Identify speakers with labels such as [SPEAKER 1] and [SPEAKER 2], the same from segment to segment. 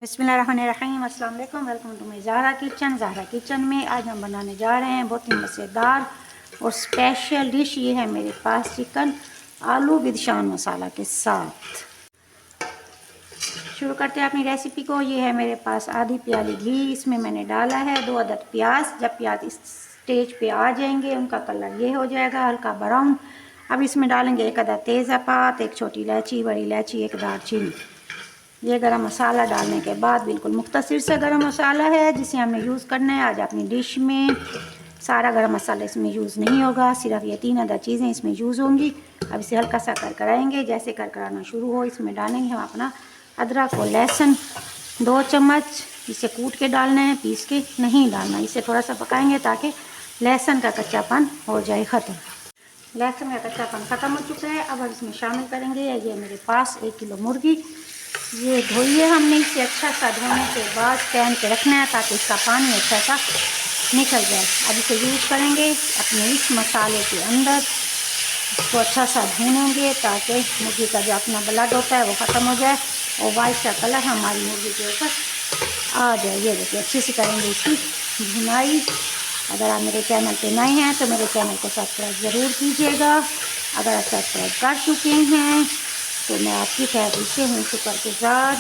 [SPEAKER 1] बिस्मिल्लाहिर्रहमानिर्रहीम, अस्सलाम वालेकुम। Welcome to my Zahra kitchen. Zahra kitchen में आज हम बनाने जा रहे हैं बहुत ही मज़ेदार और स्पेशल डिश। ये है मेरे पास चिकन आलू विद शान मसाला के साथ। शुरू करते हैं अपनी रेसिपी को। ये है मेरे पास आधी प्याली घी, इसमें मैंने डाला है 2 अदद प्याज। जब प्याज इस स्टेज पे आ जाएंगे, उनका कलर ये हो जाएगा हल्का ब्राउन, अब इसमें डालेंगे 1 अदद तेज़पात, 1 छोटी इलायची, बड़ी इलायची, 1 दालचीनी। ये गरम मसाला डालने के बाद बिल्कुल मुख्तसर सा गरम मसाला है जिसे हमने यूज़ करना है आज अपनी डिश में। सारा गरम मसाला इसमें यूज़ नहीं होगा, सिर्फ ये 3 अदद चीज़ें इसमें यूज़ होंगी। अब इसे हल्का सा करकराएंगे। जैसे करकराना शुरू हो, इसमें डालेंगे हम अपना अदरक और लहसुन 2 चम्मच। इसे कूट के डालना है, पीस के नहीं डालना। इसे थोड़ा सा पकाएंगे ताकि लहसुन का कच्चापन हो जाए ख़त्म। लहसुन का कच्चापन ख़त्म हो चुका है। अब हम इसमें शामिल करेंगे ये मेरे पास 1 किलो मुर्गी। ये धोई है हमने। इसे अच्छा सा धोने के बाद पैन पे रखना है ताकि इसका पानी अच्छा सा निकल जाए। अब इसे यूज़ करेंगे अपने इस मसाले के अंदर। इसको अच्छा सा भूनेंगे ताकि मुर्गी का जो अपना ब्लड होता है वो ख़त्म हो जाए और वाइट सा कलर हमारी मुर्गी के ऊपर आ जाए। ये देखिए अच्छे से करेंगे इसकी भुनाई। अगर आप मेरे चैनल पे नए हैं तो मेरे चैनल को सब्सक्राइब ज़रूर कीजिएगा। अगर आप सब्सक्राइब कर चुके हैं तो मैं आपकी तहरीर से हूँ शुक्रगुजार।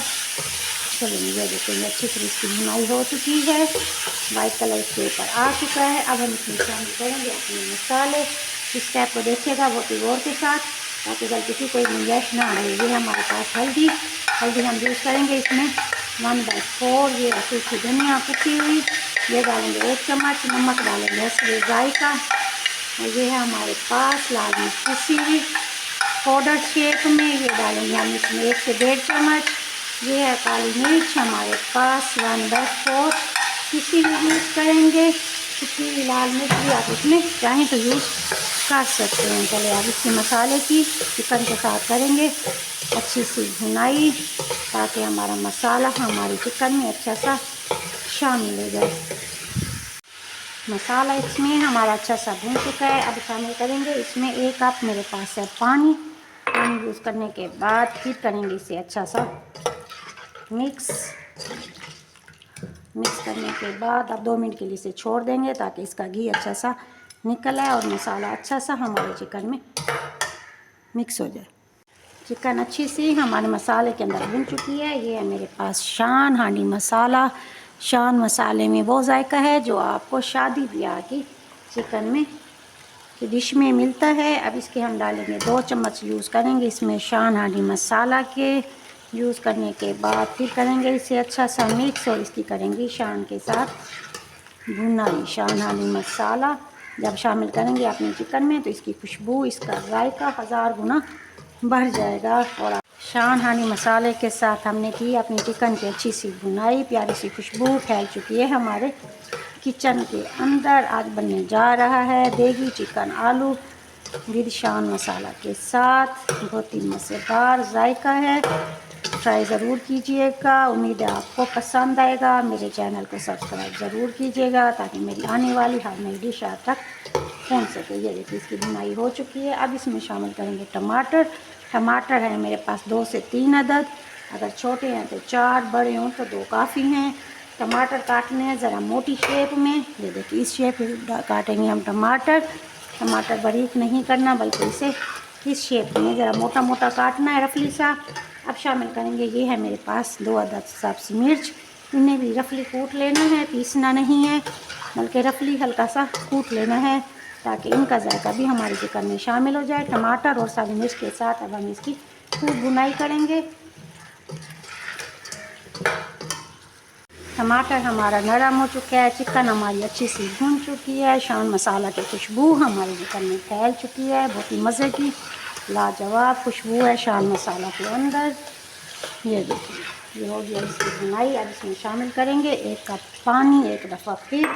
[SPEAKER 1] चलिए ये देखेंगे अच्छी तरह इसकी भुनाई हो चुकी है, वाइट कलर इसके ऊपर आ चुका है। अब हम इसमें शामिल करेंगे अपने मसाले। इस टाइप को देखिएगा बहुत ही गौर के साथ ताकि गलती की कोई गुंजाइश ना रहे। ये हमारे पास हल्दी हम यूज़ करेंगे इसमें 1/4। ये सूखी धनिया कुटी हुई, ये डालेंगे 1 चम्मच। नमक डालेंगे हस्बे जायका। और ये है हमारे पास लाल मिर्च पिसी हुई पाउडर शेप में, ये डालेंगे हम इसमें 1 से 1.5 चम्मच। ये है काली मिर्च हमारे पास 1/4 किसी भी यूज़ करेंगे। कुटी लाल मिर्च भी आप इसमें चाहें तो यूज़ कर सकते हैं। चले अब इसके मसाले की चिकन के साथ करेंगे अच्छी सी भुनाई ताकि हमारा मसाला हमारी चिकन में अच्छा सा शामिल हो जाए। मसाला इसमें हमारा अच्छा सा भून चुका है। अब शामिल करेंगे इसमें 1 कप मेरे पास है पानी। पानी यूज़ करने के बाद फिर करेंगे इसे अच्छा सा मिक्स करने के बाद अब 2 मिनट के लिए इसे छोड़ देंगे ताकि इसका घी अच्छा सा निकल आए और मसाला अच्छा सा हमारे चिकन में मिक्स हो जाए। चिकन अच्छी सी हमारे मसाले के अंदर भुन चुकी है। ये है मेरे पास शान हांडी मसाला। शान मसाले में वो जायका है जो आपको शादी ब्याह की चिकन में की डिश में मिलता है। अब इसके हम डालेंगे 2 चम्मच यूज़ करेंगे इसमें शान हांडी मसाला के। यूज़ करने के बाद फिर करेंगे इसे अच्छा सा मिक्स और इसकी करेंगे शान के साथ भुनाई। शान हांडी मसाला जब शामिल करेंगे अपने चिकन में तो इसकी खुशबू, इसका जायका 1000 गुना बढ़ जाएगा। और शान हांडी मसाले के साथ हमने की अपनी चिकन की अच्छी सी भुनाई। प्यारी सी खुशबू फैल चुकी है हमारे किचन के अंदर। आज बनने जा रहा है देगी चिकन आलू विद शान मसाला के साथ। बहुत ही मज़ेदार जायका है, ट्राई ज़रूर कीजिएगा। उम्मीद है आपको पसंद आएगा। मेरे चैनल को सब्सक्राइब ज़रूर कीजिएगा ताकि मेरी आने वाली हर नई डिश आप तक पहुँच सके। ये देखिए इसकी भुनाई हो चुकी है। अब इसमें शामिल करेंगे टमाटर। टमाटर है मेरे पास 2 से 3 अदद। अगर छोटे हैं तो 4, बड़े हों तो 2 काफ़ी हैं। टमाटर काटने हैं ज़रा मोटी शेप में। ये देखिए इस शेप में काटेंगे हम टमाटर। टमाटर बारीक नहीं करना बल्कि इसे इस शेप में ज़रा मोटा मोटा काटना है, रफली सा। अब शामिल करेंगे ये है मेरे पास 2 अदद सब्ज़ मिर्च। इन्हें भी रफली कूट लेना है, पीसना नहीं है बल्कि रफली हल्का सा कूट लेना है ताकि इनका जायका भी हमारी चिकन में शामिल हो जाए। टमाटर और सब्ज़ मिर्च के साथ अब हम इसकी खूब भुनाई करेंगे। टमाटर हमारा नरम हो चुका है, चिकन हमारी अच्छी सी भून चुकी है, शान मसाला की खुशबू हमारे चिकन में फैल चुकी है। बहुत ही मज़े की लाजवाब खुशबू है शान मसाला के अंदर। ये देखिए ये हो गया इसकी भुनाई। अब इसमें शामिल करेंगे 1 कप पानी। एक दफ़ा फिर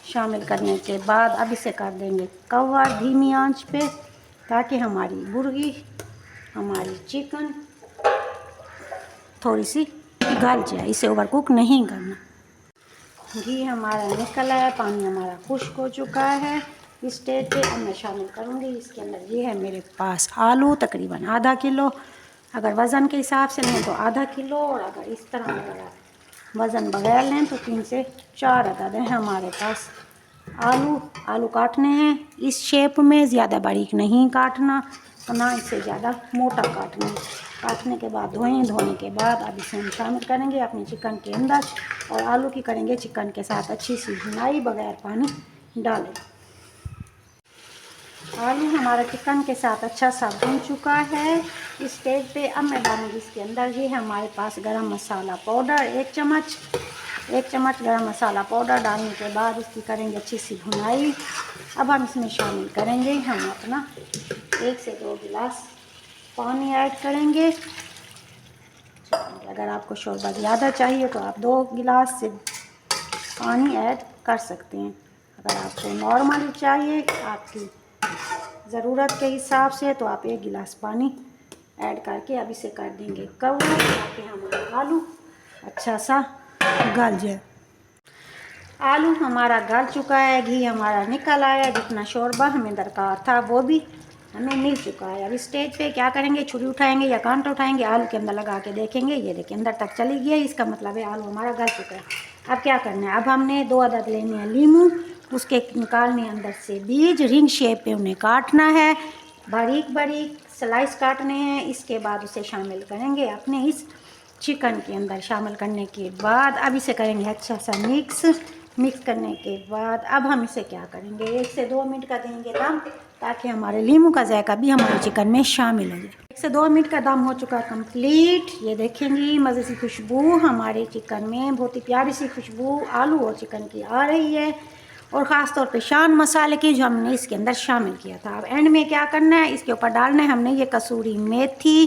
[SPEAKER 1] शामिल करने के बाद अब इसे कर देंगे कवर धीमी आंच पे ताकि हमारी मुर्गी, हमारी चिकन थोड़ी सी गल जाए। इसे ओवर कुक नहीं करना। घी हमारा निकला है, पानी हमारा खुश्क हो चुका है। इस स्टेज पे अब मैं शामिल करूँगी इसके अंदर ये है मेरे पास आलू तकरीबन आधा किलो। अगर वज़न के हिसाब से लें तो आधा किलो, और अगर इस तरह अगर आप वज़न बगैर लें तो 3 से 4 अदद हैं हमारे पास। आलू काटने हैं इस शेप में, ज़्यादा बारीक नहीं काटना और ना इससे ज़्यादा मोटा काटना है। काटने के बाद धोने के बाद अब इसे हम शामिल करेंगे अपने चिकन के अंदर और आलू की करेंगे चिकन के साथ अच्छी सी भुनाई बगैर पानी डालें। आलू हमारा चिकन के साथ अच्छा सा भुन चुका है। इस स्टेज पे अब मैं डालूँगी इसके अंदर ये है हमारे पास गरम मसाला पाउडर 1 चम्मच गरम मसाला पाउडर डालने के बाद इसकी करेंगे अच्छी सी भुनाई। अब हम इसमें शामिल करेंगे हम अपना 1 से 2 गिलास पानी ऐड करेंगे। अगर आपको शोरबा ज़्यादा चाहिए तो आप 2 गिलास से पानी ऐड कर सकते हैं। अगर आपको नॉर्मली चाहिए आपकी ज़रूरत के हिसाब से तो आप 1 गिलास पानी ऐड करके अब इसे कर देंगे कवर ताकि हमारा आलू अच्छा सा गल जाए। आलू हमारा गल चुका है, घी हमारा निकल आया, जितना शोरबा हमें दरकार था वो भी हमें मिल चुका है। अब इस स्टेज पे क्या करेंगे, छुरी उठाएंगे या कांटा उठाएंगे, आलू के अंदर लगा के देखेंगे, ये देखिए अंदर तक चली गई है, इसका मतलब है आलू हमारा गल चुका है। अब क्या करना है, अब हमने 2 अदद लेने हैं लीमू, उसके निकालने अंदर से बीज, रिंग शेप पे उन्हें काटना है, बारीक बारीक स्लाइस काटने हैं। इसके बाद उसे शामिल करेंगे अपने इस चिकन के अंदर। शामिल करने के बाद अब इसे करेंगे अच्छा सा मिक्स करने के बाद अब हम इसे क्या करेंगे, 1 से 2 मिनट का देंगे दम ताकि हमारे लीमू का जायका भी हमारे चिकन में शामिल हो जाए। 1 से 2 मिनट का दम हो चुका कंप्लीट। ये देखेंगी मज़े सी खुशबू हमारे चिकन में, बहुत ही प्यारी सी खुशबू आलू और चिकन की आ रही है और ख़ास तौर पे शान मसाले की जो हमने इसके अंदर शामिल किया था। अब एंड में क्या करना है, इसके ऊपर डालना है हमने ये कसूरी मेथी,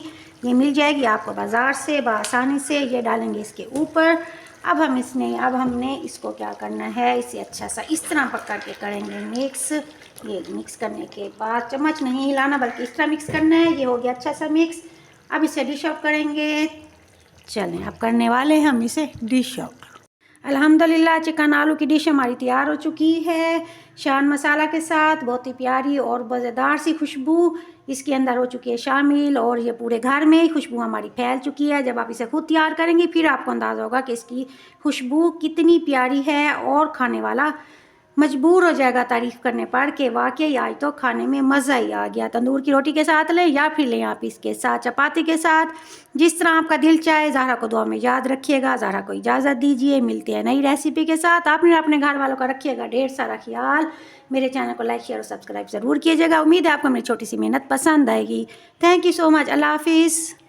[SPEAKER 1] ये मिल जाएगी आपको बाज़ार से बआसानी से, ये डालेंगे इसके ऊपर। अब हमने इसको क्या करना है, इसे अच्छा सा इस तरह पकड़ के करेंगे मिक्स। ये मिक्स करने के बाद चम्मच नहीं हिलाना बल्कि इस तरह मिक्स करना है। ये हो गया अच्छा सा मिक्स। अब इसे डिश आउट करेंगे। चलें अब करने वाले हैं हम इसे डिश आउट। अल्हम्दुलिल्लाह चिकन आलू की डिश हमारी तैयार हो चुकी है, शान मसाला के साथ, बहुत ही प्यारी और मज़ेदार सी खुशबू इसके अंदर हो चुकी है शामिल और ये पूरे घर में ही खुशबू हमारी फैल चुकी है। जब आप इसे खुद तैयार करेंगे फिर आपको अंदाज़ा होगा कि इसकी खुशबू कितनी प्यारी है और खाने वाला मजबूर हो जाएगा तारीफ़ करने पर कि वाकई आज तो खाने में मज़ा ही आ गया। तंदूर की रोटी के साथ लें या फिर लें आप इसके साथ चपाती के साथ, जिस तरह आपका दिल चाहे। ज़हरा को दुआ में याद रखिएगा। ज़हरा को इजाज़त दीजिए, मिलते हैं नई रेसिपी के साथ। आपने अपने घर वालों का रखिएगा ढेर सारा ख्याल। मेरे चैनल को लाइक शेयर और सब्सक्राइब ज़रूर कीजिएगा। उम्मीद है आपको मेरी छोटी सी मेहनत पसंद आएगी। Thank you so much. अल्लाह हाफिज़।